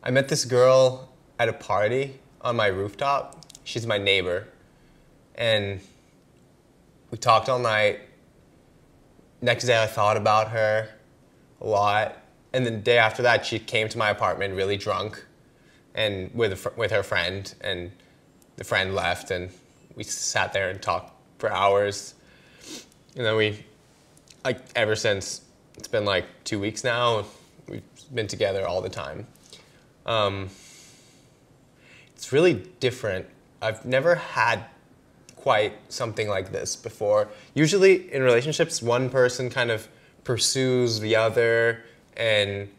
I met this girl at a party on my rooftop. She's my neighbor. And we talked all night. Next day I thought about her a lot. And the day after that, she came to my apartment really drunk and with her friend. And the friend left and we sat there and talked for hours. And then ever since, it's been like 2 weeks now, we've been together all the time. It's really different. I've never had quite something like this before. Usually in relationships, one person kind of pursues the other, and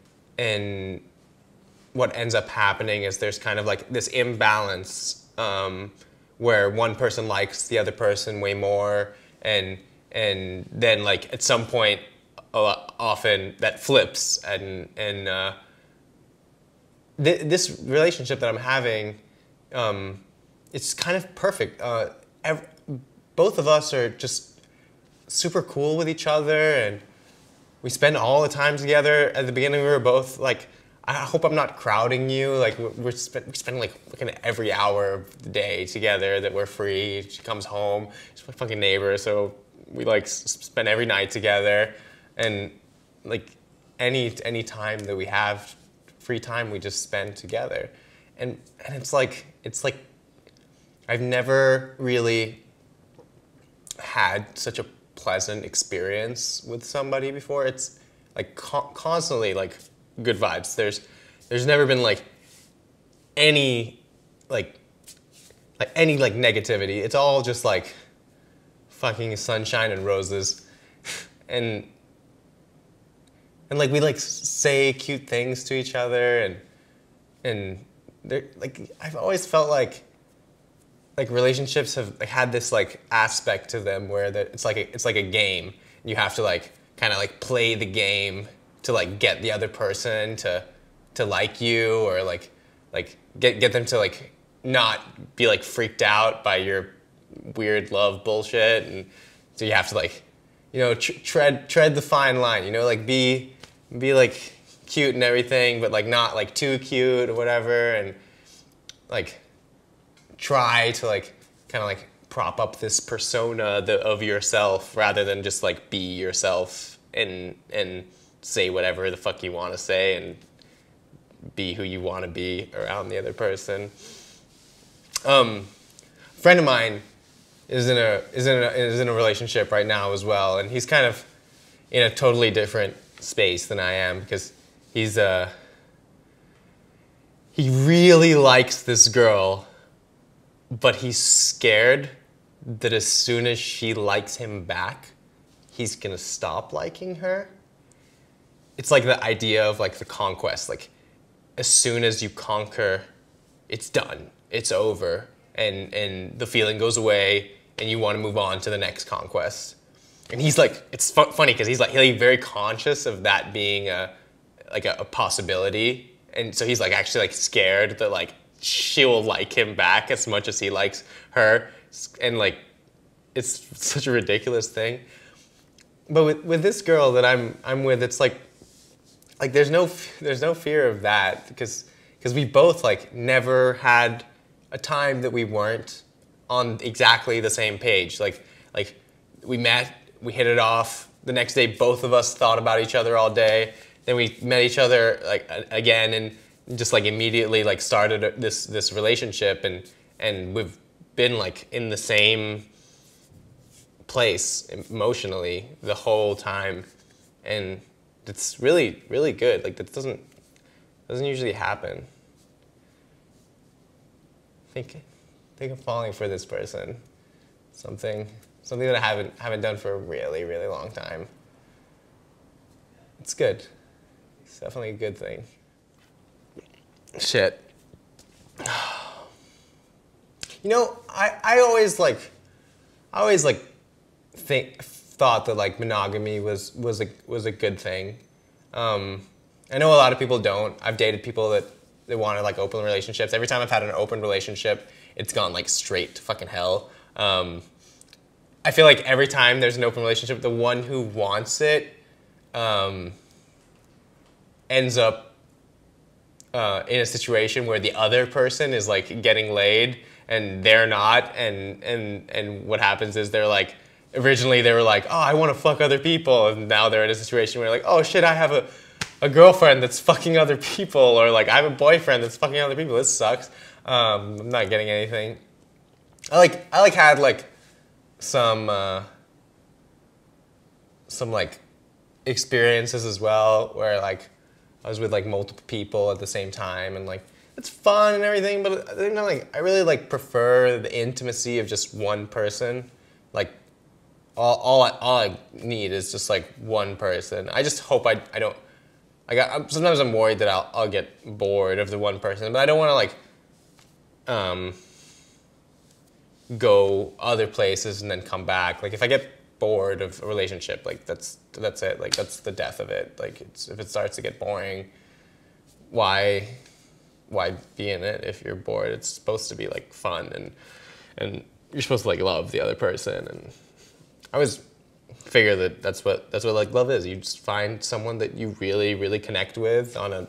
what ends up happening is there's kind of like this imbalance where one person likes the other person way more, and then like at some point, often that flips, and this relationship that I'm having, it's kind of perfect. Both of us are just super cool with each other, and we spend all the time together. At the beginning, we were both like, I hope I'm not crowding you. Like we spend like every hour of the day together that we're free. She comes home. She's my fucking neighbor, so we like spend every night together, and like any time that we have free time, we just spend together, and it's like I've never really had such a pleasant experience with somebody before. It's like constantly like good vibes. There's never been like any negativity. It's all just like fucking sunshine and roses, and like we like say cute things to each other, and like I've always felt like relationships have like had this like aspect to them where it's like a game. You have to like kind of like play the game to like get the other person to like you, or like get them to like not be like freaked out by your weird love bullshit. And so you have to like, you know, tread the fine line, you know, like be like cute and everything, but like not like too cute or whatever, and like try to like kind of like prop up this persona of yourself rather than just like be yourself and say whatever the fuck you want to say and be who you want to be around the other person. A friend of mine is in a relationship right now as well, and he's kind of in a totally different space than I am, because he really likes this girl, but he's scared that as soon as she likes him back, he's gonna stop liking her. It's like the idea of like the conquest. Like as soon as you conquer, it's done. It's over. And the feeling goes away and you want to move on to the next conquest. And he's like, it's funny because he's very conscious of that being a possibility. And so he's like actually like scared that like she will like him back as much as he likes her, and like it's such a ridiculous thing. But with this girl that I'm with, it's like there's no fear of that, because we both like never had a time that we weren't on exactly the same page. Like we met, we hit it off. The next day, both of us thought about each other all day. Then we met each other like again, and just like immediately like started this relationship, and we've been like in the same place emotionally the whole time, and it's really, really good. Like that doesn't usually happen. I think I'm falling for this person. Something that I haven't done for a really, really long time. It's good. It's definitely a good thing. Shit. You know, I always thought that like monogamy was a good thing. I know a lot of people don't. I've dated people that wanted like open relationships. Every time I've had an open relationship, it's gone like straight to fucking hell. I feel like every time there's an open relationship, the one who wants it ends up in a situation where the other person is like getting laid and they're not, and what happens is they're like, originally they were like, oh, I want to fuck other people, and now they're in a situation where like, oh shit, I have a girlfriend that's fucking other people, or like I have a boyfriend that's fucking other people. This sucks. I'm not getting anything. I like had like some like experiences as well where like I was with like multiple people at the same time, and like it's fun and everything, but I think like I really like prefer the intimacy of just one person. Like all I need is just like one person. I just hope I don't. Sometimes I'm worried that I'll get bored of the one person, but I don't want to like go other places and then come back. Like if I get bored of a relationship, like that's it. Like that's the death of it. Like if it starts to get boring, why be in it if you're bored? It's supposed to be like fun, and you're supposed to like love the other person. And I always figure that that's what like love is. You just find someone that you really, really connect with on an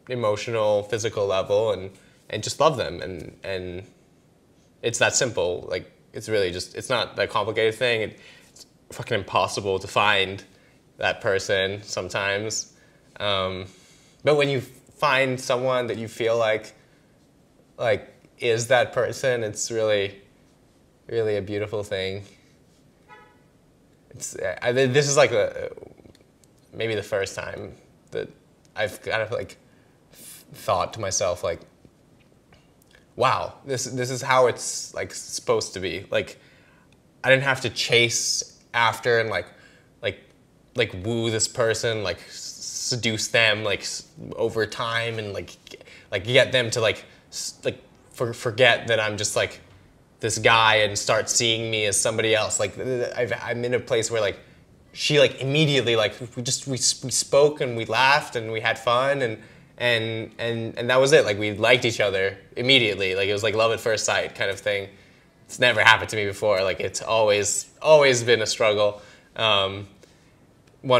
emotional, physical level, and just love them, and it's that simple. Like it's really just, it's not that complicated thing. It's fucking impossible to find that person sometimes. But when you find someone that you feel like is that person, it's really, really a beautiful thing. This is like maybe the first time that I've kind of like thought to myself like, wow, this is how it's like supposed to be. Like I didn't have to chase after and like woo this person, like seduce them like over time, and like get them to forget that I'm just like this guy and start seeing me as somebody else. Like I'm in a place where like she like immediately like we spoke and we laughed and we had fun and that was it. Like we liked each other immediately. Like it was like love at first sight kind of thing. It's never happened to me before. Like it's always been a struggle, one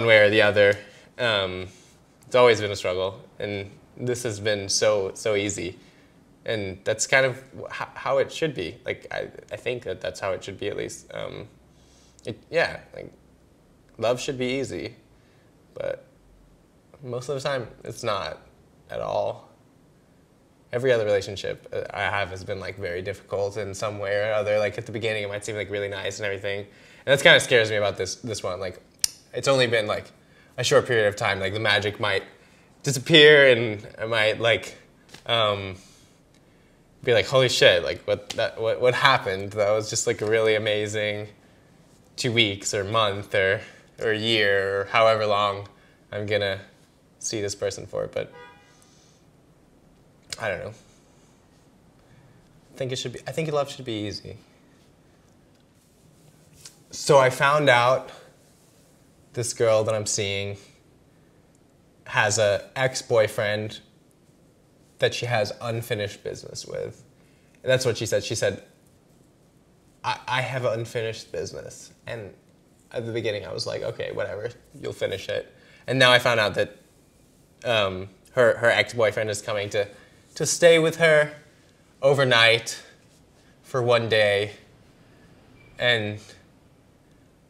way or the other. It's always been a struggle, and this has been so easy. And that's kind of how it should be. Like I think that's how it should be, at least. Like love should be easy, but most of the time it's not at all. Every other relationship I have has been like very difficult in some way or other. Like at the beginning, it might seem like really nice and everything, and that's kind of scares me about this one. Like it's only been like a short period of time. Like the magic might disappear, and I might like be like, holy shit! Like what happened? That was just like a really amazing 2 weeks or month or a year or however long I'm gonna see this person for. But I don't know. I think love should be easy. So I found out this girl that I'm seeing has a ex-boyfriend that she has unfinished business with. And that's what she said. She said, I have unfinished business. And at the beginning I was like, okay, whatever, you'll finish it. And now I found out that her ex-boyfriend is coming to stay with her overnight for one day. And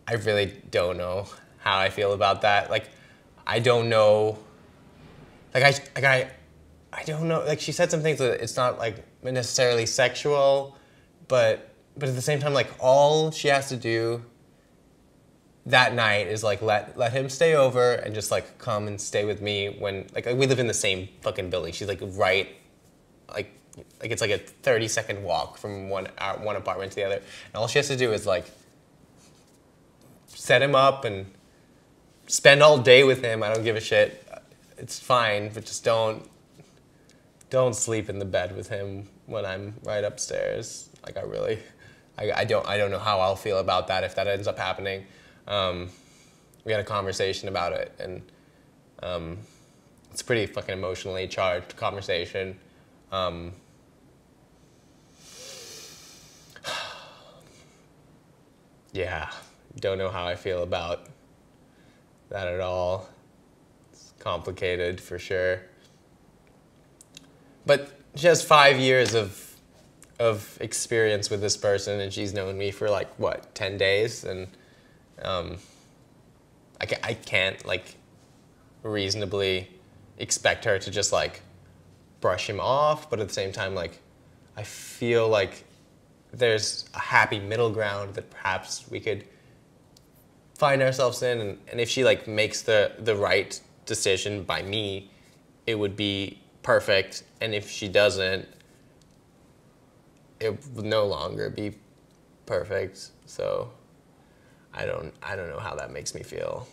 I really don't know how I feel about that. Like, I don't know. I don't know. Like, she said some things that it's not like necessarily sexual, but at the same time, like, all she has to do that night is like let him stay over and just like come and stay with me when like we live in the same fucking building. She's like right, like it's like a 30-second walk from one apartment to the other, and all she has to do is like set him up and spend all day with him. I don't give a shit. It's fine, but just don't sleep in the bed with him when I'm right upstairs. Like I don't know how I'll feel about that if that ends up happening. We had a conversation about it, and it's a pretty fucking emotionally charged conversation. Yeah, don't know how I feel about that at all. It's complicated for sure. but she has 5 years of experience with this person, and she's known me for like what 10 days, and I can't like reasonably expect her to just like brush him off, but at the same time, like I feel like there's a happy middle ground that perhaps we could find ourselves in, and if she like makes the right decision by me, it would be perfect, and if she doesn't, it would no longer be perfect. So I don't know how that makes me feel.